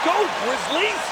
go, Grizzlies!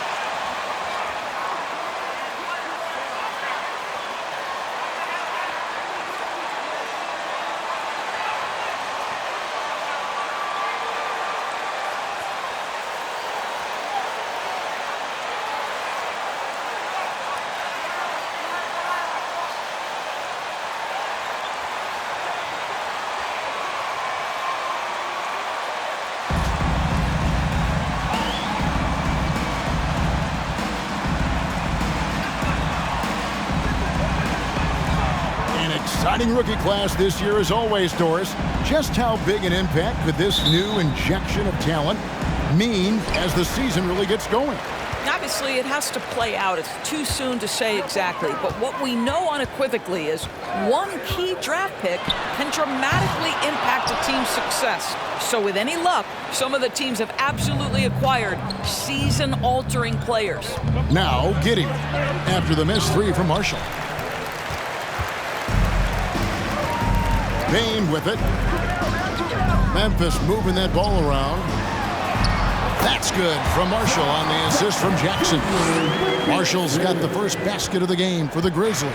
Exciting rookie class this year as always, Doris. Just how big an impact could this new injection of talent mean as the season really gets going? Obviously, it has to play out. It's too soon to say exactly. But what we know unequivocally is one key draft pick can dramatically impact a team's success. So with any luck, some of the teams have absolutely acquired season-altering players. Now, Giddey, after the missed three from Marshall. Bain with it. Memphis moving that ball around. That's good from Marshall on the assist from Jackson. Marshall's got the first basket of the game for the Grizzlies.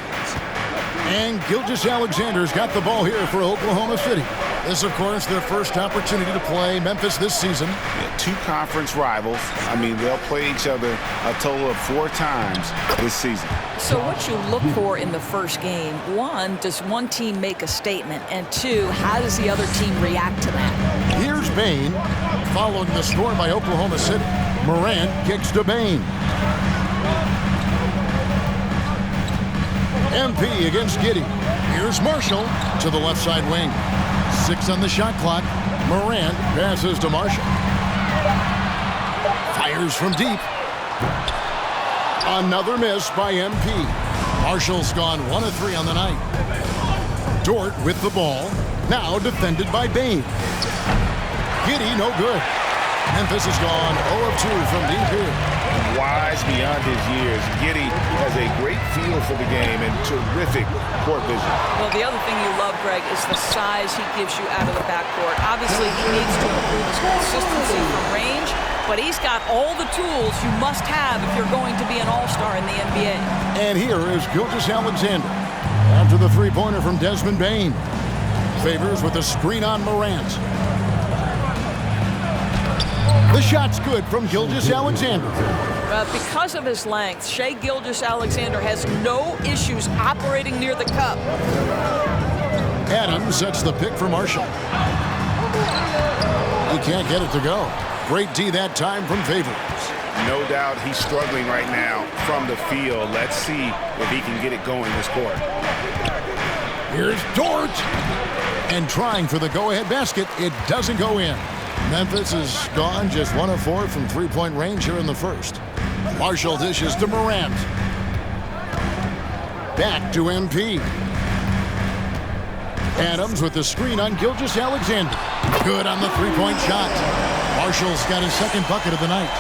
And Gilgeous-Alexander's got the ball here for Oklahoma City. This, of course, their first opportunity to play Memphis this season. Yeah, two conference rivals. I mean, they'll play each other a total of 4 times this season. So what you look for in the first game, one, does one team make a statement? And two, how does the other team react to that? Here's Bain, following the score by Oklahoma City. Morant kicks to Bain. MP against Giddey. Here's Marshall to the left side wing. 6 on the shot clock. Morant passes to Marshall. Fires from deep. Another miss by MP. Marshall's gone 1 of 3 on the night. Dort with the ball. Now defended by Bain. Giddey, no good. Memphis has gone 0 of 2 from deep here. Wise beyond his years, Giddey has a great feel for the game and terrific court vision. Well, the other thing you love, Greg, is the size he gives you out of the backcourt. Obviously, he needs to improve his consistency from range, but he's got all the tools you must have if you're going to be an all-star in the NBA. And here is Gilgeous-Alexander after the three-pointer from Desmond Bain. Favors with a screen on Morant. The shot's good from Gilgeous-Alexander. Because of his length, Shai Gilgeous-Alexander has no issues operating near the cup. Adams sets the pick for Marshall. He can't get it to go. Great D that time from Favors. No doubt he's struggling right now from the field. Let's see if he can get it going this quarter. Here's Dort. And trying for the go-ahead basket, it doesn't go in. Memphis is gone just 1 of 4 from three-point range here in the first. Marshall dishes to Morant. Back to MP. Adams with the screen on Gilgeous-Alexander. Good on the three-point shot. Marshall's got his second bucket of the night.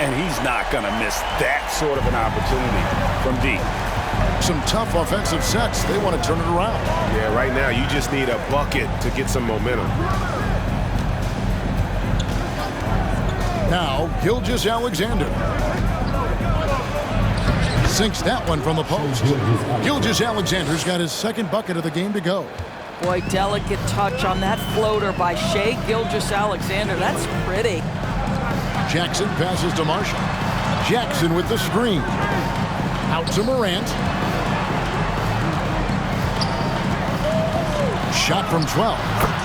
And he's not going to miss that sort of an opportunity from deep. Some tough offensive sets. They want to turn it around. Yeah, right now you just need a bucket to get some momentum. Now, Gilgeous-Alexander sinks that one from the post. Gilgeous-Alexander's got his second bucket of the game to go. Boy, delicate touch on that floater by Shai Gilgeous-Alexander. That's pretty. Jackson passes to Marshall. Jackson with the screen. Out to Morant. Shot from 12.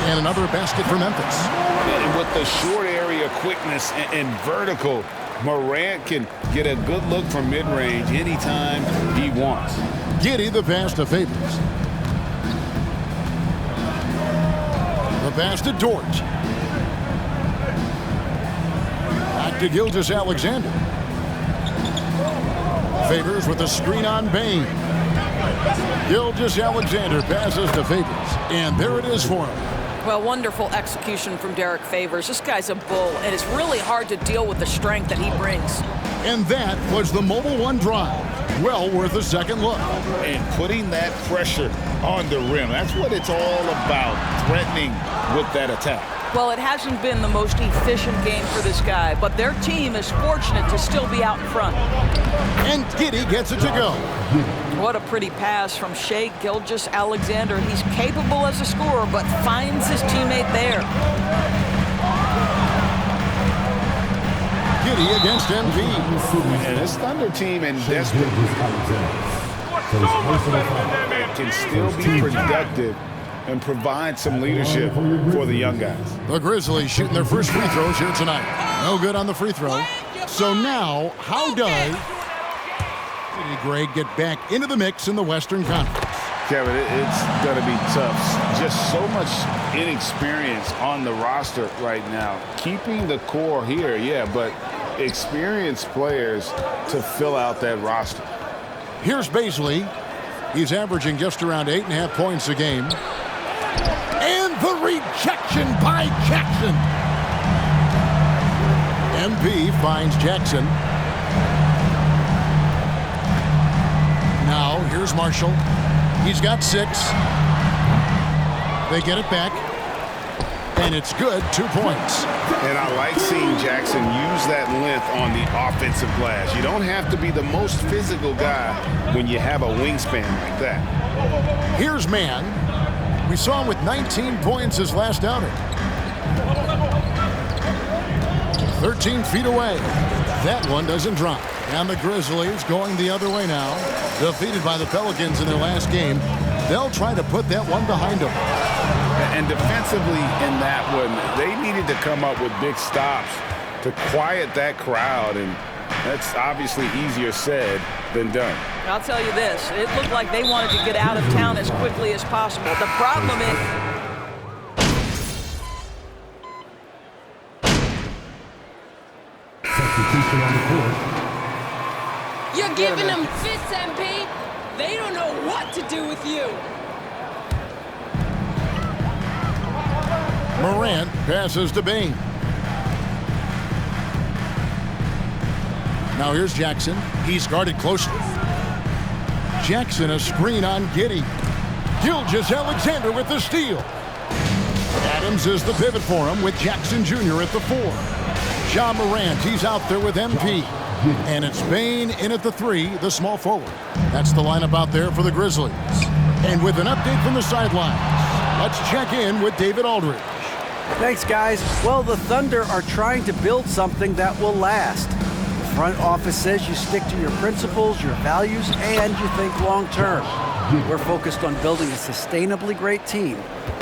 And another basket for Memphis. And with the short area quickness and vertical, Morant can get a good look from mid-range anytime he wants. Giddey the pass to Favors. The pass to Dort. Back to Gilgeous-Alexander. Favors with a screen on Bain. Gilgeous-Alexander passes to Favors. And there it is for him. Well, wonderful execution from Derek Favors. This guy's a bull, and it's really hard to deal with the strength that he brings. And that was the Mobile One drive. Well worth a second look. And putting that pressure on the rim. That's what it's all about, threatening with that attack. Well, it hasn't been the most efficient game for this guy, but their team is fortunate to still be out in front. And Giddey gets it to go. What a pretty pass from Shai Gilgeous-Alexander. He's capable as a scorer, but finds his teammate there. Giddey against MP. And this Thunder team in desperate can still be productive and provide some leadership for the young guys. The Grizzlies shooting their first free throws here tonight. No good on the free throw. So now, how does Greg get back into the mix in the Western Conference? Kevin, it's going to be tough. Just so much inexperience on the roster right now. Keeping the core here, yeah, but experienced players to fill out that roster. Here's Baisley. He's averaging just around 8.5 points a game. And the rejection by Jackson. MP finds Jackson. Now, here's Marshall. He's got 6. They get it back. And it's good, 2 points. And I like seeing Jackson use that length on the offensive glass. You don't have to be the most physical guy when you have a wingspan like that. Here's Mann. We saw him with 19 points his last outing. 13 feet away. That one doesn't drop. And the Grizzlies going the other way now. Defeated by the Pelicans in their last game. They'll try to put that one behind them. And defensively in that one, they needed to come up with big stops to quiet that crowd. And that's obviously easier said than done. I'll tell you this. It looked like they wanted to get out of town as quickly as possible. The problem is... You're giving them fits, MP. They don't know what to do with you. Morant passes to Bain. Now here's Jackson. He's guarded closely. Jackson a screen on Giddey. Gilgeous-Alexander with the steal. Adams is the pivot for him with Jackson Jr. at the 4. Ja Morant, he's out there with MP. And it's Bain in at the 3, the small forward. That's the lineup out there for the Grizzlies. And with an update from the sidelines, let's check in with David Aldridge. Thanks, guys. Well, the Thunder are trying to build something that will last. The front office says you stick to your principles, your values, and you think long term. We're focused on building a sustainably great team.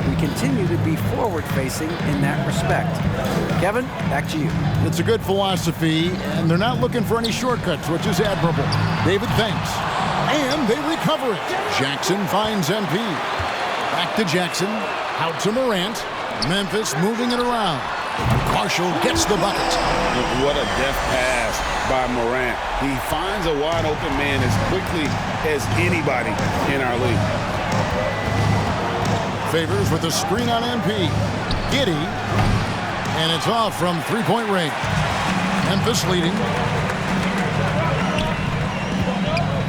We continue to be forward-facing in that respect. Kevin, back to you. It's a good philosophy, and they're not looking for any shortcuts, which is admirable. David thanks. And they recover it. Jackson finds MP. Back to Jackson. Out to Morant. Memphis moving it around. Marshall gets the bucket. What a deft pass by Morant. He finds a wide open man as quickly as anybody in our league. Favors with a screen on MP. Giddey. And it's off from three-point range. Memphis leading.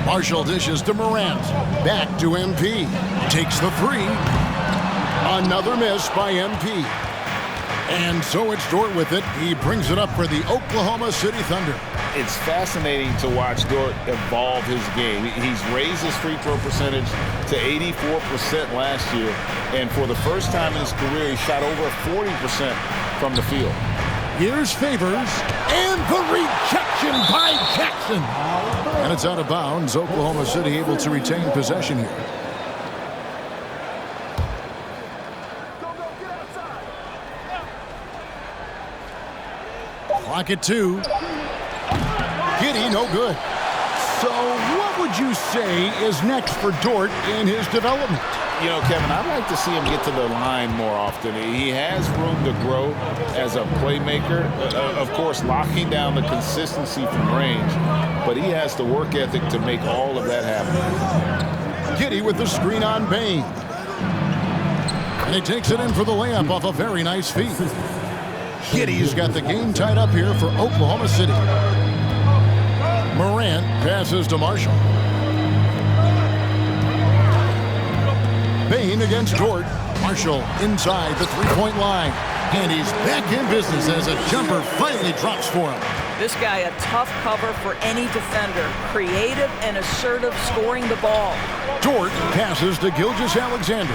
Marshall dishes to Morant. Back to MP. Takes the 3. Another miss by MP. And so it's Dort with it. He brings it up for the Oklahoma City Thunder. It's fascinating to watch Dort evolve his game. He's raised his free throw percentage to 84% last year. And for the first time in his career, he shot over 40% from the field. Here's Favors. And the rejection by Jackson. And it's out of bounds. Oklahoma City able to retain possession here. Clock at 2. Giddey, no good. So what would you say is next for Dort in his development? You know, Kevin, I'd like to see him get to the line more often. He has room to grow as a playmaker. Of course, locking down the consistency from range, but he has the work ethic to make all of that happen. Giddey with the screen on Bain. And he takes it in for the layup off a very nice feed. Giddey's got the game tied up here for Oklahoma City. Morant passes to Marshall. Bain against Dort. Marshall inside the three-point line. And he's back in business as a jumper finally drops for him. This guy a tough cover for any defender. Creative and assertive scoring the ball. Dort passes to Gilgeous-Alexander.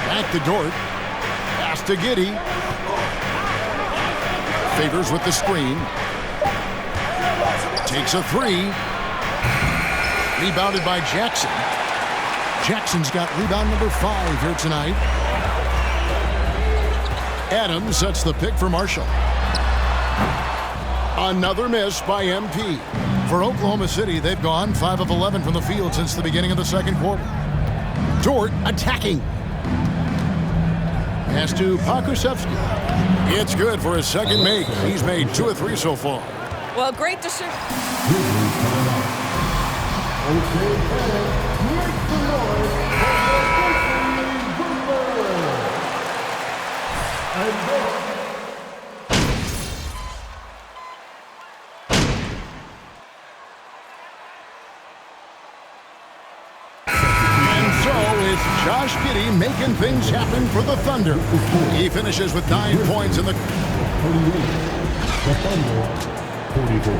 Back to Dort. Pass to Giddey. Favors with the screen. Takes a three. Rebounded by Jackson. Jackson's got rebound number 5 here tonight. Adams sets the pick for Marshall. Another miss by MP. For Oklahoma City, they've gone 5 of 11 from the field since the beginning of the second quarter. Dort attacking. Pass to Pokusevski. It's good for his second make. He's made 2 of 3 so far. Well, great decision. Josh Giddey making things happen for the Thunder. He finishes with 9 points in the 48. The Thunder, 44.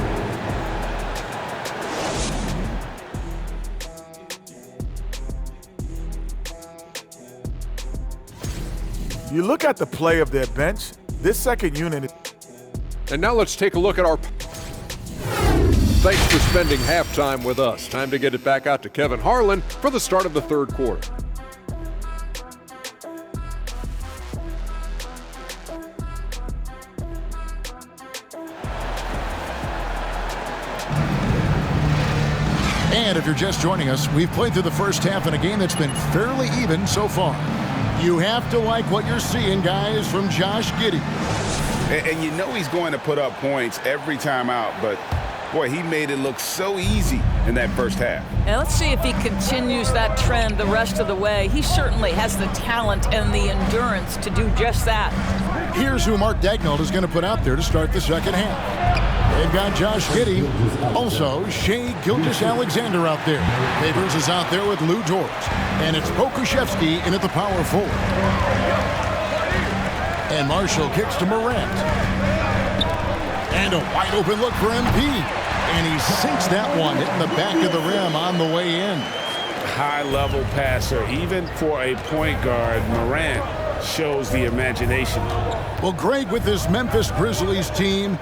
You look at the play of their bench, this second unit. And now let's take a look at our... Thanks for spending halftime with us. Time to get it back out to Kevin Harlan for the start of the third quarter. And if you're just joining us, we've played through the first half in a game that's been fairly even so far. You have to like what you're seeing, guys, from Josh Giddey. And you know he's going to put up points every time out, but boy, he made it look so easy in that first half. And let's see if he continues that trend the rest of the way. He certainly has the talent and the endurance to do just that. Here's who Mark Daigneault is going to put out there to start the second half. They've got Josh Giddey. Also, Shai Gilgeous-Alexander out there. Favors is out there with Lou Dort. And it's Pokusevski in at the power forward. And Marshall kicks to Morant. And a wide open look for MP. And he sinks that one, hitting the back of the rim on the way in. High-level passer. Even for a point guard, Morant shows the imagination. Well, Greg, with this Memphis Grizzlies team,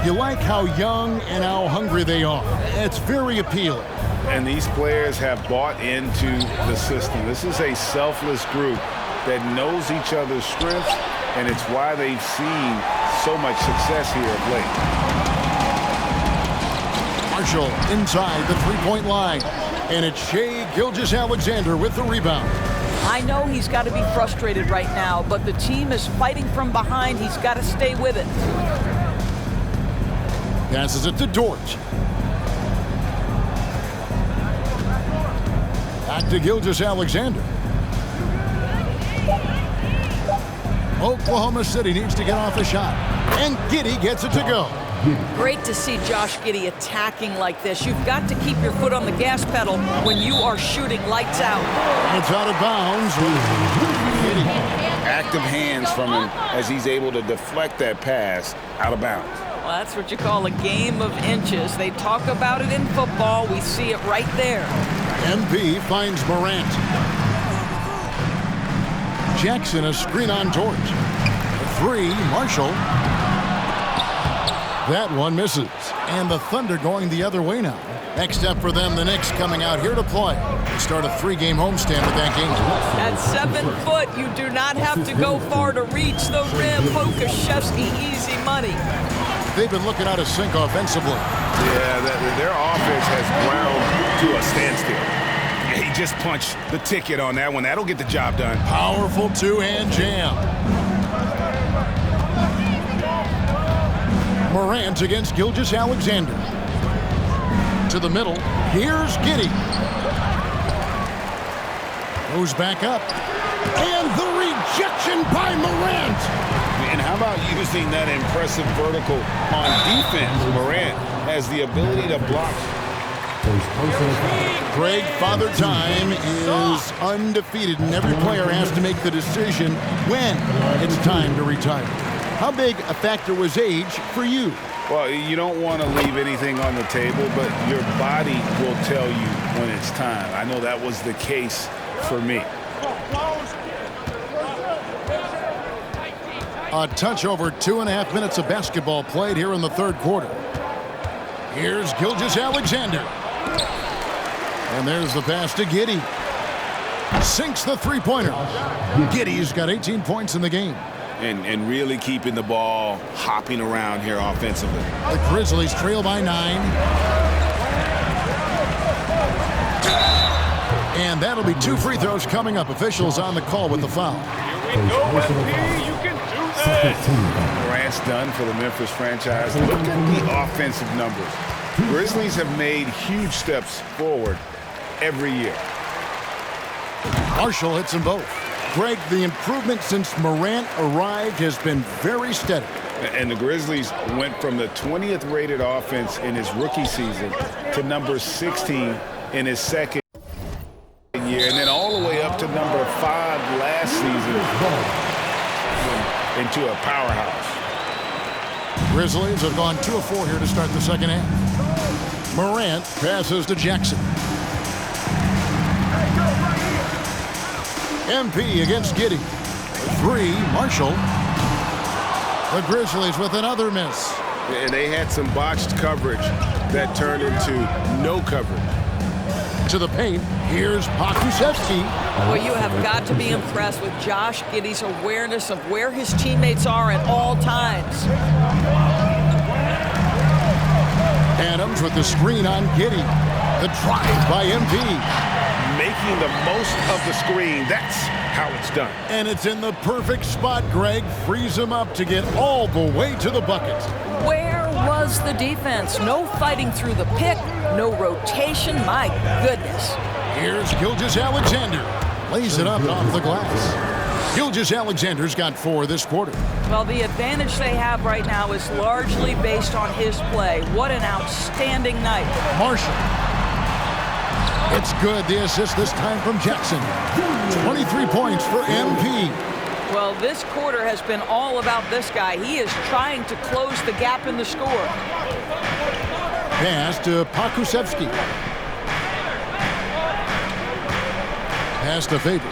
you like how young and how hungry they are. It's very appealing. And these players have bought into the system. This is a selfless group that knows each other's strengths, and it's why they've seen so much success here of late. Marshall inside the three-point line, and it's Shai Gilgeous-Alexander with the rebound. I know he's got to be frustrated right now, but the team is fighting from behind. He's got to stay with it. Passes it to Dort. Back to Gilgeous-Alexander. Oklahoma City needs to get off a shot. And Giddey gets it to go. Great to see Josh Giddey attacking like this. You've got to keep your foot on the gas pedal when you are shooting lights out. It's out of bounds. Active hands from him as he's able to deflect that pass out of bounds. Well, that's what you call a game of inches. They talk about it in football. We see it right there. MP finds Morant. Jackson a screen on Dort. Three, Marshall. That one misses. And the Thunder going the other way now. Next up for them, the Knicks coming out here to play. Start a 3-game homestand with that game. At 7 foot, you do not have to go far to reach the rim. Pokusevski, easy money. They've been looking out of sync offensively. Yeah, their offense has ground to a standstill. He just punched the ticket on that one. That'll get the job done. Powerful two-hand jam. Morant against Gilgeous-Alexander. To the middle. Here's Giddey. Goes back up. And the rejection by Morant. And how about using that impressive vertical on defense? Morant has the ability to block. First personal foul. Greg, Father Time is undefeated, and every player has to make the decision when it's time to retire. How big a factor was age for you? Well, you don't want to leave anything on the table, but your body will tell you when it's time. I know that was the case for me. A touch over 2.5 minutes of basketball played here in the third quarter. Here's Gilgeous-Alexander. And there's the pass to Giddey. Sinks the three-pointer. Giddey's got 18 points in the game. And really keeping the ball hopping around here offensively. The Grizzlies trail by 9. And that'll be 2 free throws coming up. Officials on the call with the foul. First personal foul. You can do Second team. Morant's done for the Memphis franchise. Look at the offensive numbers. Grizzlies have made huge steps forward every year. Marshall hits them both. Greg, the improvement since Morant arrived has been very steady. And the Grizzlies went from the 20th rated offense in his rookie season to number 16 in his second year, and then all the way up to number 5 last season into a powerhouse. Grizzlies have gone 2 of 4 here to start the second half. Morant passes to Jackson. MP against Giddey. 3, Marshall. The Grizzlies with another miss. And they had some botched coverage that turned into no coverage. To the paint, here's Pokusevski. Well, you have got to be impressed with Josh Giddey's awareness of where his teammates are at all times. Adams with the screen on Giddey. The drive by MP. Making the most of the screen. That's how it's done. And it's in the perfect spot. Greg frees him up to get all the way to the bucket. Where was the defense? No fighting through the pick, no rotation. My goodness. Here's Gilgeous-Alexander. Lays it up off the glass. Gilgeous-Alexander's got 4 this quarter. Well, the advantage they have right now is largely based on his play. What an outstanding night. Marshall. It's good. The assist this time from Jackson. 23 points for MP. Well, this quarter has been all about this guy. He is trying to close the gap in the score. Pass to Pokusevski. Pass to Favors.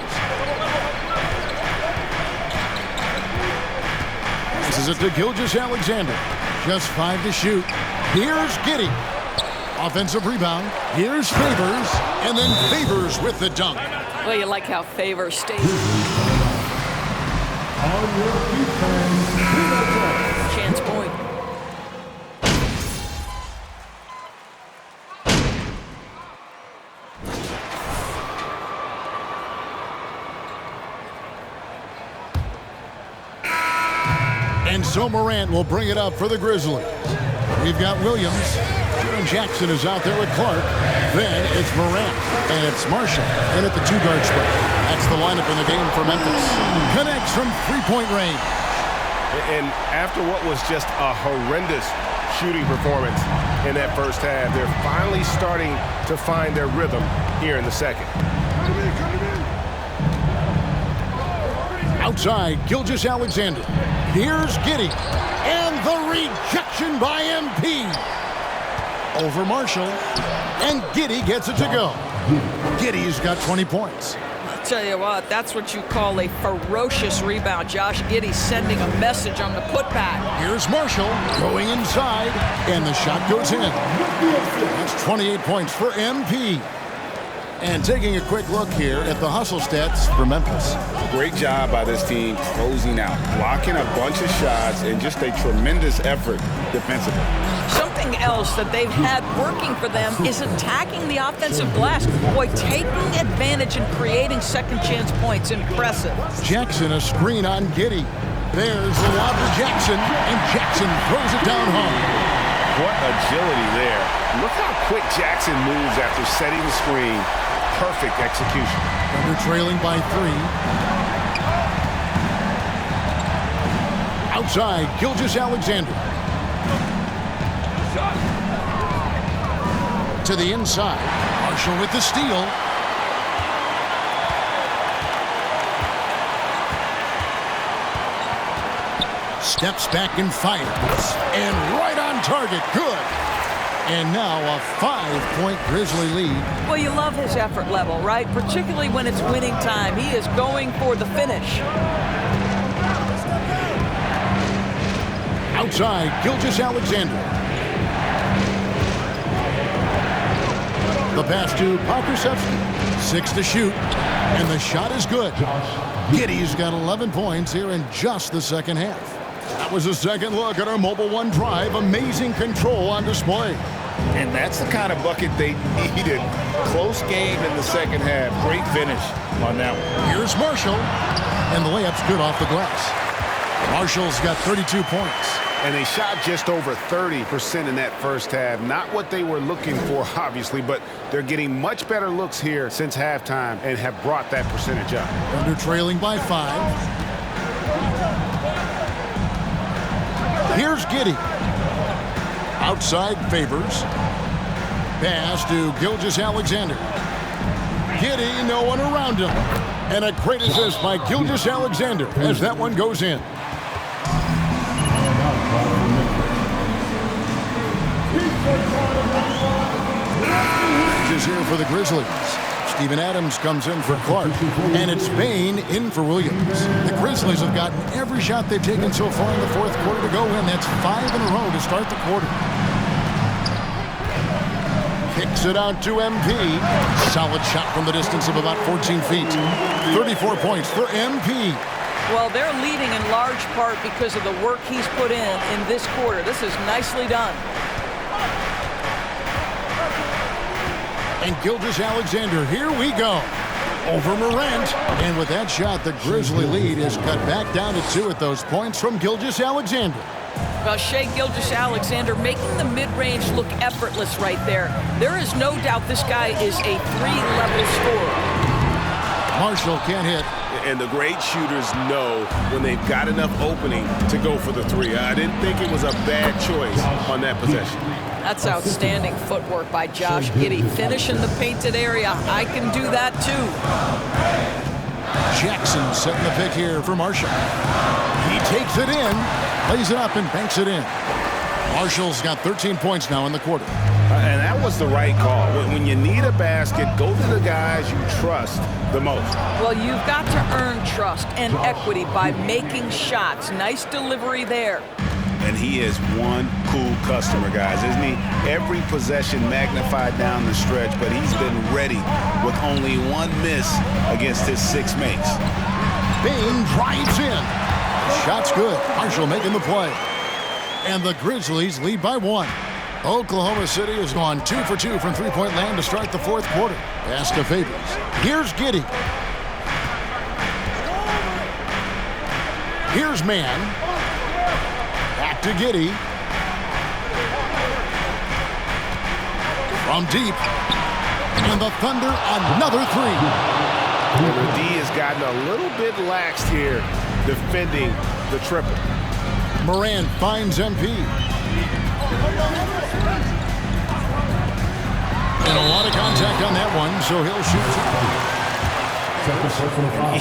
Passes it to Gilgeous-Alexander. Just 5 to shoot. Here's Giddey. Offensive rebound. Here's Favors. And then Favors with the dunk. Well, you like how Favors stays. Chance point. And so Morant will bring it up for the Grizzlies. We've got Williams. Jackson is out there with Clark. Then it's Morant. And it's Marshall. And at the 2-guard spot. That's the lineup in the game for Memphis. Connects from 3-point range. And after what was just a horrendous shooting performance in that first half, they're finally starting to find their rhythm here in the second. Outside, Gilgeous-Alexander. Here's Giddey. And the rejection by MP. Over Marshall. And Giddey gets it to go. Giddey's got 20 points. I'll tell you what, that's what you call a ferocious rebound. Josh Giddey sending a message on the putback. Here's Marshall going inside. And the shot goes in. That's 28 points for MP. And taking a quick look here at the hustle stats for Memphis. Great job by this team closing out, blocking a bunch of shots, and just a tremendous effort defensively. Something else that they've had working for them is attacking the offensive glass. Boy, taking advantage and creating second chance points. Impressive. Jackson a screen on Giddey. There's the lob to Jackson, and Jackson throws it down home. What agility there. Look how quick Jackson moves after setting the screen. Perfect execution. Thunder trailing by 3. Outside, Gilgeous-Alexander. to the inside. Marshall with the steal. Steps back and fires. And right on target. Good. And now a 5-point Grizzly lead. Well, you love his effort level, right? Particularly when it's winning time. He is going for the finish. Outside, Gilgeous-Alexander. The pass to Pokusevski. 6 to shoot. And the shot is good. Giddey's got 11 points here in just the second half. That was a second look at our Mobile One drive. Amazing control on display. And that's the kind of bucket they needed. Close game in the second half. Great finish on that one. Here's Marshall. And the layup's good off the glass. Marshall's got 32 points. And they shot just over 30% in that first half. Not what they were looking for, obviously, but they're getting much better looks here since halftime and have brought that percentage up. Under trailing by 5. Here's Giddey. Outside Favors. Pass to Gilgeous-Alexander. Giddey, no one around him. And a great assist by Gilgeous-Alexander as that one goes in. Is here for the Grizzlies. Steven Adams comes in for Clark, and it's Bain in for Williams. The Grizzlies have gotten every shot they've taken so far in the fourth quarter to go in. That's 5 in a row to start the quarter. Kicks it out to MP. Solid shot from the distance of about 14 feet. 34 points for MP. Well, they're leading in large part because of the work he's put in this quarter. This is nicely done. And Gilgeous-Alexander, here we go. Over Morant. And with that shot, the Grizzly lead is cut back down to 2 at those points from Gilgeous-Alexander. Well, Shai Gilgeous-Alexander making the mid-range look effortless right there. There is no doubt this guy is a 3-level scorer. Marshall can't hit. And the great shooters know when they've got enough opening to go for the 3. I didn't think it was a bad choice on that possession. That's outstanding footwork by Josh Giddey. Finish in the painted area. I can do that too. Jackson setting the pick here for Marshall. He takes it in, lays it up, and banks it in. Marshall's got 13 points now in the quarter. And that was the right call. When you need a basket, go to the guys you trust the most. Well, you've got to earn trust and equity by making shots. Nice delivery there. And he is one cool customer, guys, isn't he? Every possession magnified down the stretch, but he's been ready with only one miss against his 6 mates. Bain drives in. Shot's good. Marshall making the play. And the Grizzlies lead by 1. Oklahoma City has gone 2 for 2 from three-point land to start the fourth quarter. Pass to Favors. Here's Giddey. Here's Mann. Back to Giddey. From deep. And the Thunder another 3. The D has gotten a little bit laxed here defending the triple. Morant finds MP. And a lot of contact on that one, so he'll shoot.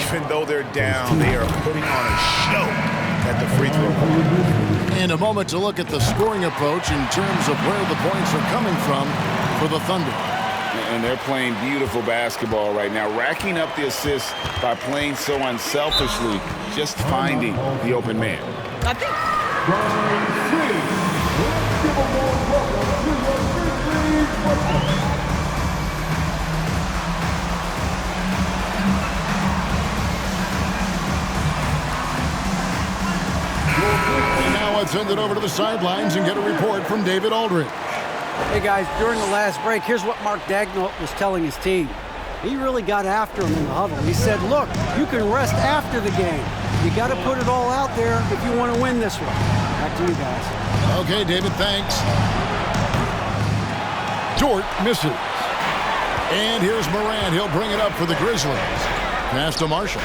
Even though they're down, they are putting on a show at the free throw line. And a moment to look at the scoring approach in terms of where the points are coming from for the Thunder. And they're playing beautiful basketball right now, racking up the assists by playing so unselfishly, just finding the open man. I think and now let's send it over to the sidelines and get a report from David Aldridge. Hey guys, during the last break, here's what Mark Daigneault was telling his team. He really got after him in the huddle. He said, look, you can rest after the game. You got to put it all out there if you want to win this one. Back to you guys. Okay, David, thanks. Dort misses. And here's Morant. He'll bring it up for the Grizzlies. Pass to Marshall.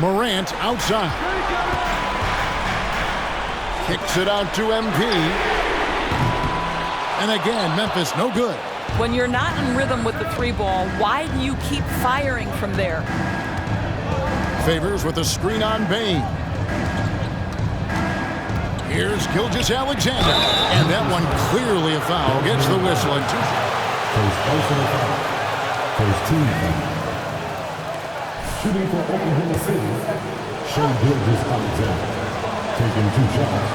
Morant outside. Kicks it out to MP. And again, Memphis no good. When you're not in rhythm with the three ball, why do you keep firing from there? Favors with a screen on Bain. Here's Gilgeous-Alexander. And that one clearly a foul. Gets the whistle and two. First personal foul. First team foul. Shooting for Oklahoma City, Gilgeous-Alexander. Taking 2 shots.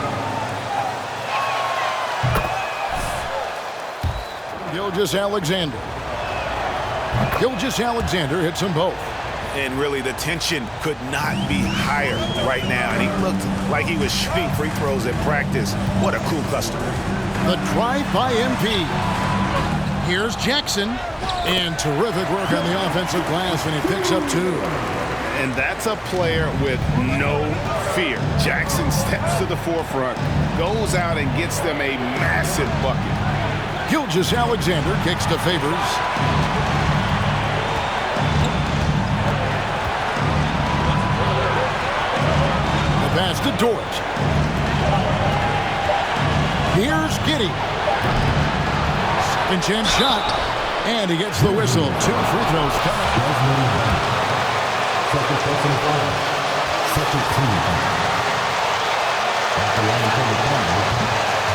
Gilgeous-Alexander. Gilgeous-Alexander hits them both. And really, the tension could not be higher right now. And he looked like he was shooting free throws at practice. What a cool customer. The drive by MP. Here's Jackson. And terrific work on the offensive glass, and he picks up 2. And that's a player with no fear. Jackson steps to the forefront, goes out and gets them a massive bucket. Gilgeous-Alexander kicks to Favors. The pass to Dort. Here's Giddey. Second chance shot. And he gets the whistle. 2 free throws coming. Second personal foul. Second team foul. At the line from the corner,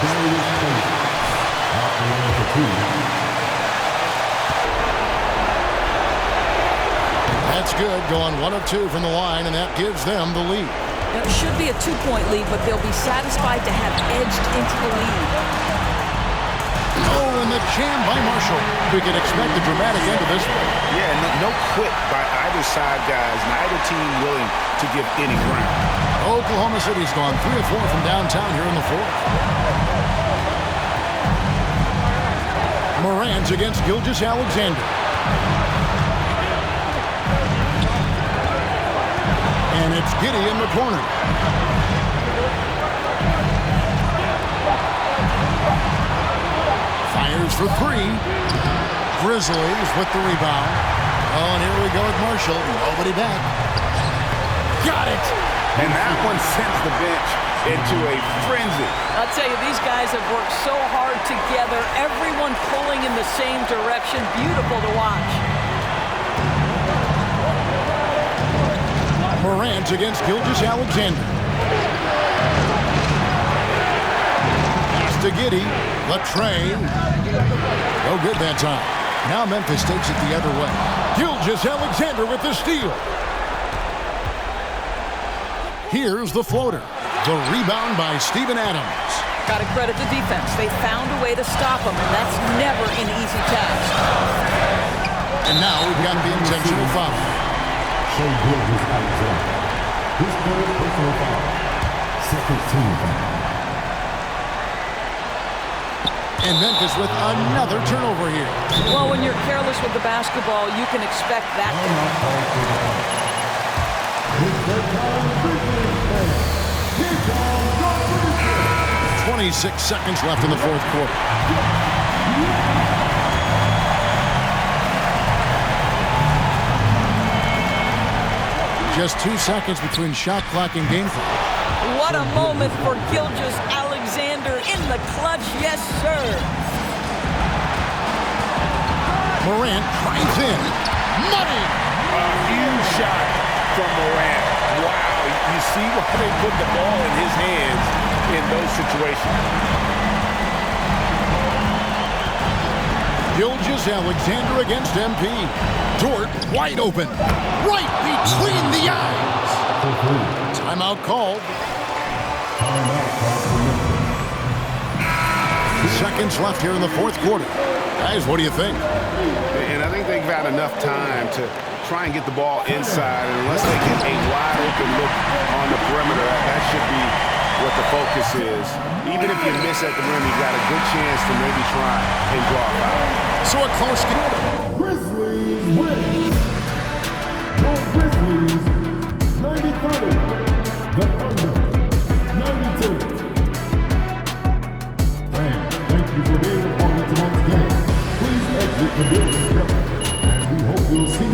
Darius Favors. Off the line for 2. That's good. Going 1 of 2 from the line, and that gives them the lead. It should be a 2-point lead, but they'll be satisfied to have edged into the lead. Oh, and the jam by Marshall. We can expect a dramatic end to this one. Yeah, no quit by either side, guys. Neither team willing to give any ground. Oklahoma City's gone 3 of 4 from downtown here in the 4th. Morant against Gilgeous-Alexander. And it's Giddey in the corner. Fires for 3. Grizzlies with the rebound. Oh, and here we go with Marshall. Nobody back. Got it! And that one sends the bench into a frenzy. I'll tell you, these guys have worked so hard together. Everyone pulling in the same direction. Beautiful to watch. Morant against Gilgeous-Alexander. Pass to Giddey. The tray. No good that time. Now Memphis takes it the other way. Gilgeous-Alexander with the steal. Here's the floater. The rebound by Steven Adams. Got to credit the defense. They found a way to stop him, and that's never an easy task. And now we've got the intentional foul. Gilgeous-Alexander. His third personal foul. Second team foul. And Memphis with another turnover here. Well, when you're careless with the basketball, you can expect that to happen. 26 seconds left in the 4th quarter. Just 2 seconds between shot clock and game clock. What a moment for Gilgeous-Alexander in the clutch, yes, sir. Morant drives in. Money! A huge shot from Morant. Wow, you see why they put the ball in his hands in those situations. Gilgeous-Alexander against MP. Dort wide open. Right between the eyes. Timeout called. Seconds left here in the 4th quarter. Guys, what do you think? And I think they've had enough time to try and get the ball inside. And unless they get a wide open look on the perimeter, that should be what the focus is. Even if you miss at the rim, you've got a good chance to maybe try and draw a foul. So a close game. Grizzlies win. The Grizzlies 93. The Thunder 92. Fans, thank you for being a part of tonight's game. Please exit the building. And we hope you'll see